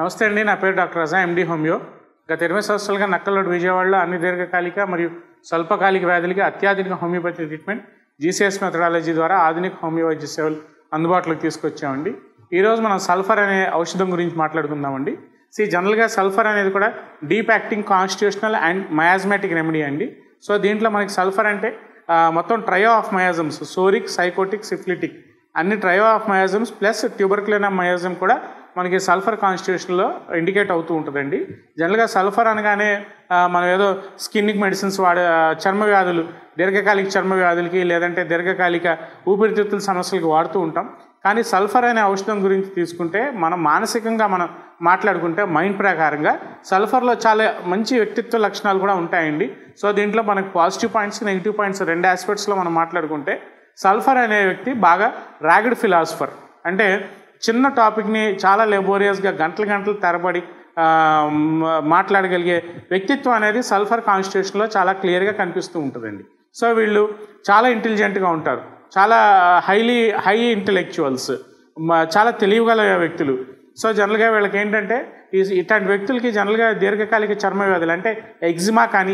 నమస్తే అండి, నా పేరు డాక్టర్ రజా, ఎండి హోమియో. గత 20 సంవత్సరాలుగా నక్కల్లోడ్ విజయవాడలో అన్ని దీర్ఘకాలిక మరియు స్వల్పకాలిక వ్యాధులకి అత్యాధునిక హోమియోపతి ట్రీట్మెంట్ జీసీఎస్ మెథడాలజీ ద్వారా ఆధునిక హోమియో వైద్య సేవలు అందుబాటులోకి తీసుకొచ్చామండి. ఈరోజు మనం సల్ఫర్ అనే ఔషధం గురించి మాట్లాడుకుందామండి. జనరల్గా సల్ఫర్ అనేది కూడా deep acting constitutional and miasmatic remedy అండి. సో దీంట్లో మనకి సల్ఫర్ అంటే మొత్తం trio of miasms, psoric, sycotic, syphilitic అన్ని trio of miasms plus tuberculin miasm కూడా మనకి సల్ఫర్ కాన్స్టిట్యూషన్లో ఇండికేట్ అవుతూ ఉంటుందండి. జనరల్గా సల్ఫర్ అనగానే మనం ఏదో స్కిన్కి మెడిసిన్స్ చర్మ వ్యాధులు, దీర్ఘకాలిక చర్మ వ్యాధులకి లేదంటే దీర్ఘకాలిక ఊపిరితిత్తుల సమస్యలకు వాడుతూ ఉంటాం. కానీ సల్ఫర్ అనే ఔషధం గురించి తీసుకుంటే మనం మానసికంగా మనం మాట్లాడుకుంటే మైండ్ ప్రకారంగా సల్ఫర్లో చాలా మంచి వ్యక్తిత్వ లక్షణాలు కూడా ఉంటాయండి. సో దీంట్లో మనకు పాజిటివ్ పాయింట్స్, నెగిటివ్ పాయింట్స్ రెండు ఆస్పెక్ట్స్లో మనం మాట్లాడుకుంటే సల్ఫర్ అనే వ్యక్తి బాగా ర్యాగిడ్ ఫిలాసఫర్. అంటే చిన్న టాపిక్ని చాలా లెబోరియస్గా గంటలు తరబడి మాట్లాడగలిగే వ్యక్తిత్వం అనేది సల్ఫర్ కాన్స్టిట్యూషన్లో చాలా క్లియర్గా కనిపిస్తూ ఉంటుందండి. సో వీళ్ళు చాలా ఇంటెలిజెంట్గా ఉంటారు, చాలా హై ఇంటెలెక్చువల్స్, చాలా తెలివిగల వ్యక్తులు. సో జనరల్గా వీళ్ళకి ఏంటంటే ఇట్లాంటి వ్యక్తులకి జనరల్గా దీర్ఘకాలిక చర్మ వ్యాధులు అంటే ఎగ్జిమా కానీ,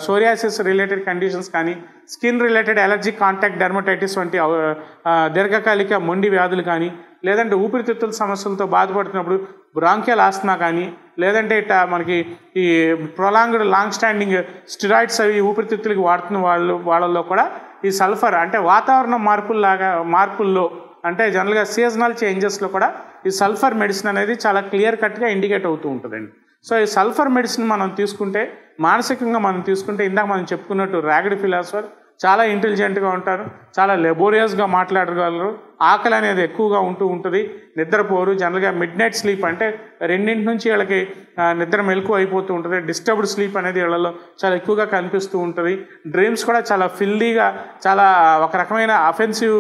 సోరియాసిస్ రిలేటెడ్ కండిషన్స్ కానీ, skin related allergy contact dermatitis వంటి దీర్ఘకాలిక మొండి వ్యాధులు కానీ, లేదంటే ఊపిరితిత్తుల సమస్యలతో బాధపడుతున్నప్పుడు బ్రాంకియల్ ఆస్మా కానీ, లేదంటే మనకి ఈ ప్రొలాంగ్డ్ లాంగ్ స్టాండింగ్ స్టిరాయిడ్స్ అవి ఊపిరితిత్తులకి వాడుతున్న వాళ్ళల్లో కూడా ఈ సల్ఫర్ అంటే వాతావరణ మార్పుల్లో అంటే జనరల్గా సీజనల్ చేంజెస్లో కూడా ఈ సల్ఫర్ మెడిసిన్ అనేది చాలా క్లియర్ కట్గా ఇండికేట్ అవుతూ ఉంటుందండి. సో ఈ సల్ఫర్ మెడిసిన్ మనం తీసుకుంటే మానసికంగా మనం తీసుకుంటే ఇందాక మనం చెప్పుకున్నట్టు ర్యాగిడ్ ఫిలాసఫర్, చాలా ఇంటెలిజెంట్గా ఉంటారు, చాలా లెబోరియస్గా మాట్లాడగలరు, ఆకలి అనేది ఎక్కువగా ఉంటుంది, నిద్రపోరు. జనరల్గా మిడ్ నైట్ స్లీప్ అంటే 2 నుంచి వీళ్ళకి నిద్ర మెలకు అయిపోతూ ఉంటుంది. డిస్టర్బ్డ్ స్లీప్ అనేది వీళ్ళలో చాలా ఎక్కువగా కనిపిస్తూ ఉంటుంది. డ్రీమ్స్ కూడా చాలా ఫిల్లీగా, చాలా ఒక రకమైన అఫెన్సివ్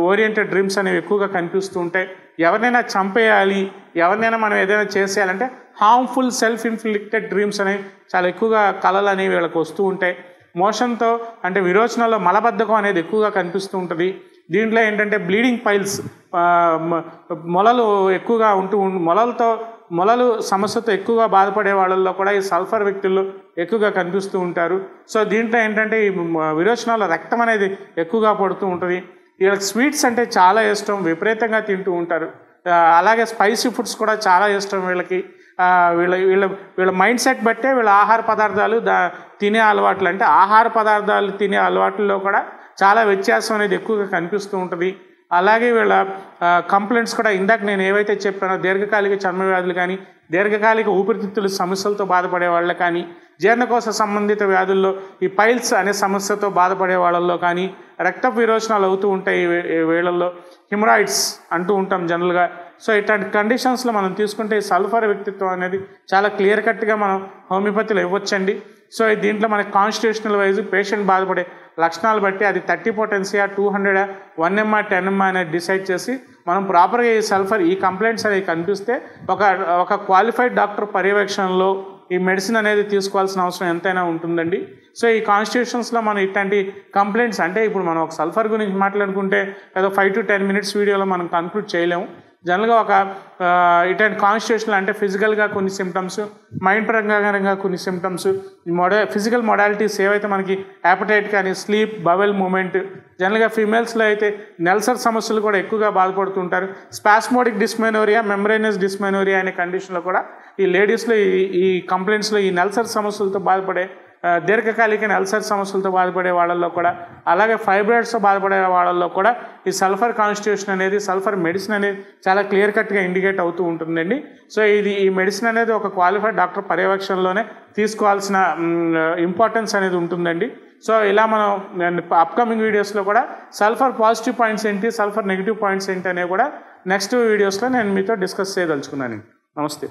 ఓరియంటెడ్ డ్రీమ్స్ అనేవి ఎక్కువగా కనిపిస్తూ ఉంటాయి. ఎవరినైనా చంపేయాలి, ఎవరినైనా మనం ఏదైనా చేసేయాలంటే హార్మ్ఫుల్ సెల్ఫ్ ఇన్ఫ్లిక్టెడ్ డ్రీమ్స్ అనేవి చాలా ఎక్కువగా కళలు అనేవి వీళ్ళకి వస్తూ ఉంటాయి. మోషన్తో అంటే విరోచనలో మలబద్ధకం అనేది ఎక్కువగా కనిపిస్తూ ఉంటుంది. దీంట్లో ఏంటంటే బ్లీడింగ్ పైల్స్, మొలలు ఎక్కువగా మొలలు సమస్యతో ఎక్కువగా బాధపడే వాళ్ళల్లో కూడా ఈ సల్ఫర్ వ్యక్తుల్లో ఎక్కువగా కనిపిస్తూ ఉంటారు. సో దీంట్లో ఏంటంటే ఈ విరోచనాల్లో రక్తం అనేది ఎక్కువగా పడుతూ ఉంటుంది. వీళ్ళకి స్వీట్స్ అంటే చాలా ఇష్టం, విపరీతంగా తింటూ ఉంటారు. అలాగే స్పైసీ ఫుడ్స్ కూడా చాలా ఇష్టం వీళ్ళకి. వీళ్ళ మైండ్ సెట్ బట్టే వీళ్ళ ఆహార పదార్థాలు తినే అలవాట్లు, అంటే ఆహార పదార్థాలు తినే అలవాట్లలో కూడా చాలా వ్యత్యాసం అనేది ఎక్కువగా కనిపిస్తూ ఉంటుంది. అలాగే వీళ్ళ కంప్లైంట్స్ కూడా ఇందాక నేను ఏవైతే చెప్పానో దీర్ఘకాలిక చర్మ వ్యాధులు కానీ, దీర్ఘకాలిక ఊపిరితిత్తుల సమస్యలతో బాధపడే వాళ్ళ కానీ, జీర్ణకోశ సంబంధిత వ్యాధుల్లో ఈ పైల్స్ అనే సమస్యతో బాధపడే వాళ్ళల్లో కానీ రక్త విరోచనాలు అవుతూ ఉంటాయి. వీళ్ళల్లో హిమరాయిడ్స్ అంటూ ఉంటాం జనరల్గా. సో ఇట్లాంటి కండిషన్స్లో మనం తీసుకుంటే ఈ సల్ఫర్ వ్యక్తిత్వం అనేది చాలా క్లియర్ కట్గా మనం హోమియోపతిలో ఇవ్వచ్చండి. సో దీంట్లో మనకి కాన్స్టిట్యూషనల్ వైజ్ పేషెంట్ బాధపడే లక్షణాలు బట్టి అది 30 పొటెన్సియా, 200, 1 mg, 10 mg అనేది డిసైడ్ చేసి మనం ప్రాపర్గా ఈ సల్ఫర్ ఈ కంప్లైంట్స్ అనేవి కనిపిస్తే ఒక క్వాలిఫైడ్ డాక్టర్ పర్యవేక్షణలో ఈ మెడిసిన్ అనేది తీసుకోవాల్సిన అవసరం ఎంతైనా ఉంటుందండి. సో ఈ కాన్స్టిట్యూషన్స్లో మనం ఇట్లాంటి కంప్లైంట్స్ అంటే ఇప్పుడు మనం ఒక సల్ఫర్ గురించి మాట్లాడుకుంటే ఏదో 5 to 10 minutes వీడియోలో మనం కన్క్లూడ్ చేయలేము. జనరల్గా ఒక ఇట్లాంటి కాన్స్టిట్యూషనల్ అంటే ఫిజికల్గా కొన్ని సిమ్టమ్స్, మైండ్ ప్రకారంగా కొన్ని సిమ్టమ్స్, ఫిజికల్ మొడాలిటీస్ ఏవైతే మనకి యాపటైట్ కానీ, స్లీప్, బవెల్ మూమెంట్, జనరల్గా ఫీమేల్స్లో అయితే నెల్సర్ సమస్యలు కూడా ఎక్కువగా బాధపడుతుంటారు. స్పాస్మోడిక్ డిస్మెనోరియా, మెంబ్రేనస్ డిస్మెనోరియా అనే కండిషన్లో కూడా ఈ లేడీస్లో ఈ కంప్లైంట్స్లో ఈ నెల్సర్ సమస్యలతో బాధపడే దీర్ఘకాలిక నెల్సర్ సమస్యలతో బాధపడే వాళ్ళల్లో కూడా, అలాగే ఫైబ్రాయిడ్స్తో బాధపడే వాళ్ళల్లో కూడా ఈ సల్ఫర్ కాన్స్టిట్యూషన్ అనేది, సల్ఫర్ మెడిసిన్ అనేది చాలా క్లియర్ కట్గా ఇండికేట్ అవుతూ ఉంటుందండి. సో ఈ మెడిసిన్ అనేది ఒక క్వాలిఫైడ్ డాక్టర్ పర్యవేక్షణలోనే తీసుకోవాల్సిన ఇంపార్టెన్స్ అనేది ఉంటుందండి. సో ఇలా మనం అప్కమింగ్ వీడియోస్లో కూడా సల్ఫర్ పాజిటివ్ పాయింట్స్ ఏంటి, సల్ఫర్ నెగిటివ్ పాయింట్స్ ఏంటి అనేవి కూడా నెక్స్ట్ వీడియోస్లో నేను మీతో డిస్కస్ చేయదలుచుకున్నాను. నమస్తే.